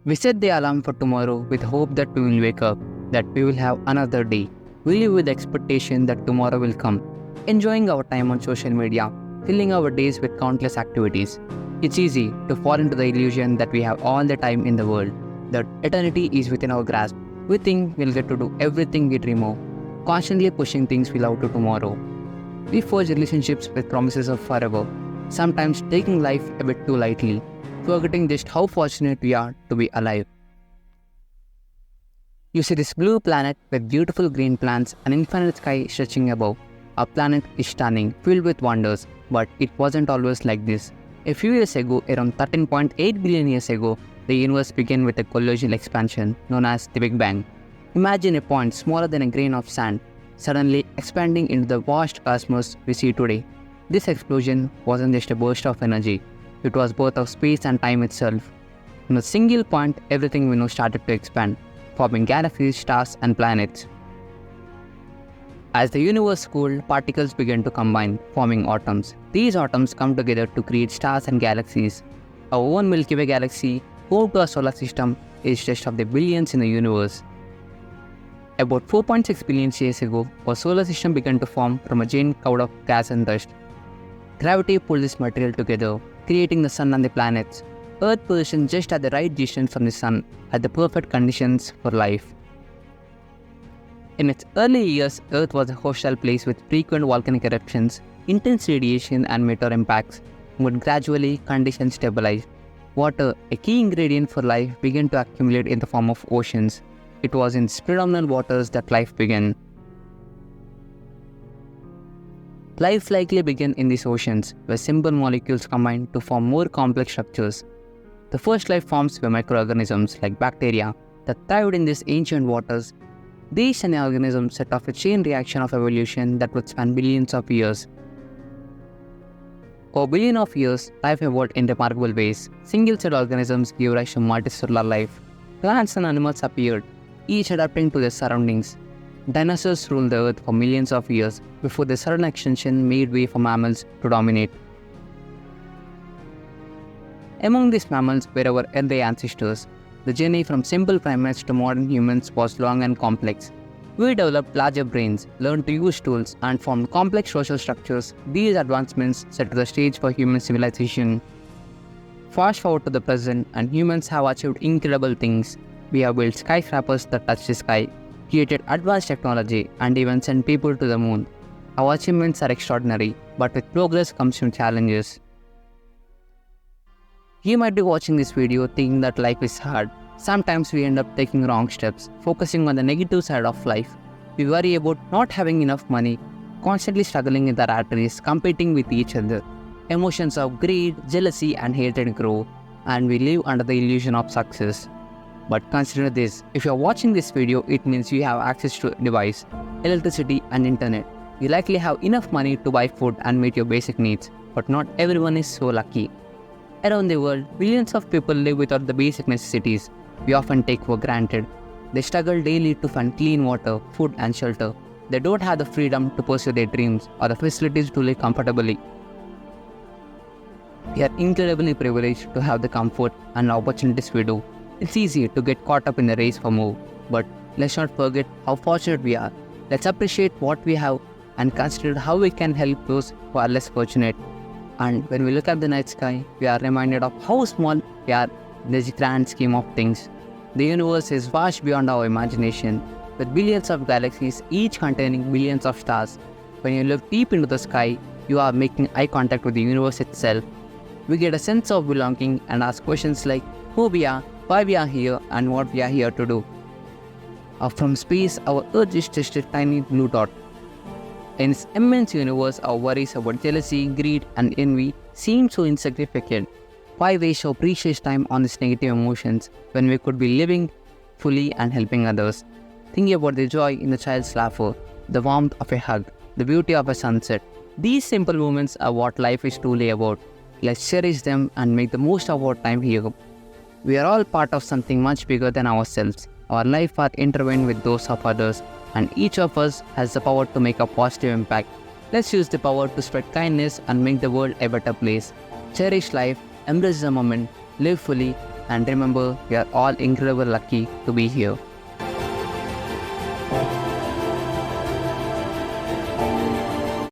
We set the alarm for tomorrow with hope that we will wake up, that we will have another day. We live with the expectation that tomorrow will come, enjoying our time on social media, filling our days with countless activities. It's easy to fall into the illusion that we have all the time in the world, that eternity is within our grasp. We think we'll get to do everything we dream of, constantly pushing things we love to tomorrow. We forge relationships with promises of forever, sometimes taking life a bit too lightly, forgetting just how fortunate we are to be alive. You see this blue planet with beautiful green plants and infinite sky stretching above. Our planet is stunning, filled with wonders, but it wasn't always like this. A few years ago, around 13.8 billion years ago, the universe began with a colossal expansion known as the Big Bang. Imagine a point smaller than a grain of sand, suddenly expanding into the vast cosmos we see today. This explosion wasn't just a burst of energy, it was both of space and time itself. From a single point, everything we know started to expand, forming galaxies, stars, and planets. As the universe cooled, particles began to combine, forming atoms. These atoms come together to create stars and galaxies. Our own Milky Way galaxy, home to our solar system, is just of the billions in the universe. About 4.6 billion years ago, our solar system began to form from a giant cloud of gas and dust. Gravity pulled this material together, creating the sun and the planets. Earth positioned just at the right distance from the sun, had the perfect conditions for life. In its early years, Earth was a hostile place with frequent volcanic eruptions, intense radiation and meteor impacts, but gradually conditions stabilized. Water, a key ingredient for life, began to accumulate in the form of oceans. It was in predominant waters that life began. Life likely began in these oceans, where simple molecules combined to form more complex structures. The first life forms were microorganisms like bacteria that thrived in these ancient waters. These tiny organisms set off a chain reaction of evolution that would span billions of years. For billions of years, life evolved in remarkable ways. Single-celled organisms gave rise to multicellular life. Plants and animals appeared, each adapting to their surroundings. Dinosaurs ruled the earth for millions of years before the sudden extinction made way for mammals to dominate. Among these mammals were our early ancestors. The journey from simple primates to modern humans was long and complex. We developed larger brains, learned to use tools, and formed complex social structures. These advancements set the stage for human civilization. Fast forward to the present, and humans have achieved incredible things. We have built skyscrapers that touch the sky, created advanced technology, and even sent people to the moon. Our achievements are extraordinary, but with progress comes some challenges. You might be watching this video thinking that life is hard. Sometimes we end up taking wrong steps, focusing on the negative side of life. We worry about not having enough money, constantly struggling in the rat race, competing with each other. Emotions of greed, jealousy, and hatred grow, and we live under the illusion of success. But consider this, if you are watching this video, it means you have access to a device, electricity, and internet. You likely have enough money to buy food and meet your basic needs, but not everyone is so lucky. Around the world, billions of people live without the basic necessities we often take for granted. They struggle daily to find clean water, food, and shelter. They don't have the freedom to pursue their dreams or the facilities to live comfortably. We are incredibly privileged to have the comfort and opportunities we do. It's easy to get caught up in the race for more, but let's not forget how fortunate we are. Let's appreciate what we have and consider how we can help those who are less fortunate. And when we look at the night sky, we are reminded of how small we are in this grand scheme of things. The universe is vast beyond our imagination, with billions of galaxies, each containing billions of stars. When you look deep into the sky, you are making eye contact with the universe itself. We get a sense of belonging and ask questions like who we are, why we are here, and what we are here to do. From space, our Earth is just a tiny blue dot. In this immense universe, our worries about jealousy, greed, and envy seem so insignificant. Why waste our precious time on these negative emotions when we could be living fully and helping others? Think about the joy in a child's laughter, the warmth of a hug, the beauty of a sunset. These simple moments are what life is truly about. Let's cherish them and make the most of our time here. We are all part of something much bigger than ourselves. Our lives are intertwined with those of others, and each of us has the power to make a positive impact. Let's use the power to spread kindness and make the world a better place. Cherish life, embrace the moment, live fully, And remember, we are all incredibly lucky to be here.